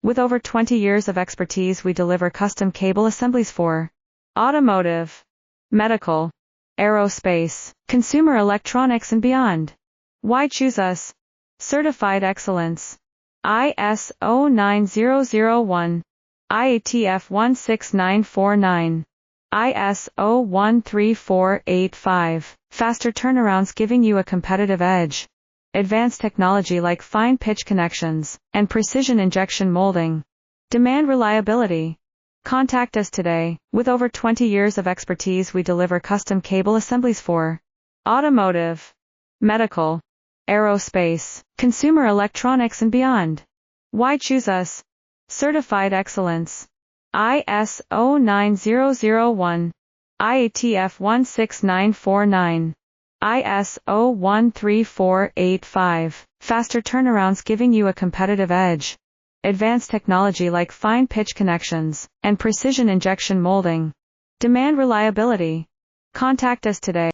With over 20 years of expertise, we deliver custom cable assemblies for automotive, medical, aerospace, consumer electronics, and beyond. Why choose us? Certified excellence. ISO 9001, IATF 16949, ISO 13485. Faster turnarounds, giving you a competitive edge. Advanced technology like fine pitch connections and precision injection molding. Demand reliability. Contact us today. With over 20 years of expertise, we deliver custom cable assemblies for automotive, medical, aerospace, consumer electronics, and beyond. Why choose us? Certified excellence. ISO 9001, IATF 16949, ISO 13485. Faster turnarounds, giving you a competitive edge. Advanced technology like fine pitch connections and precision injection molding. Demand reliability. Contact us today.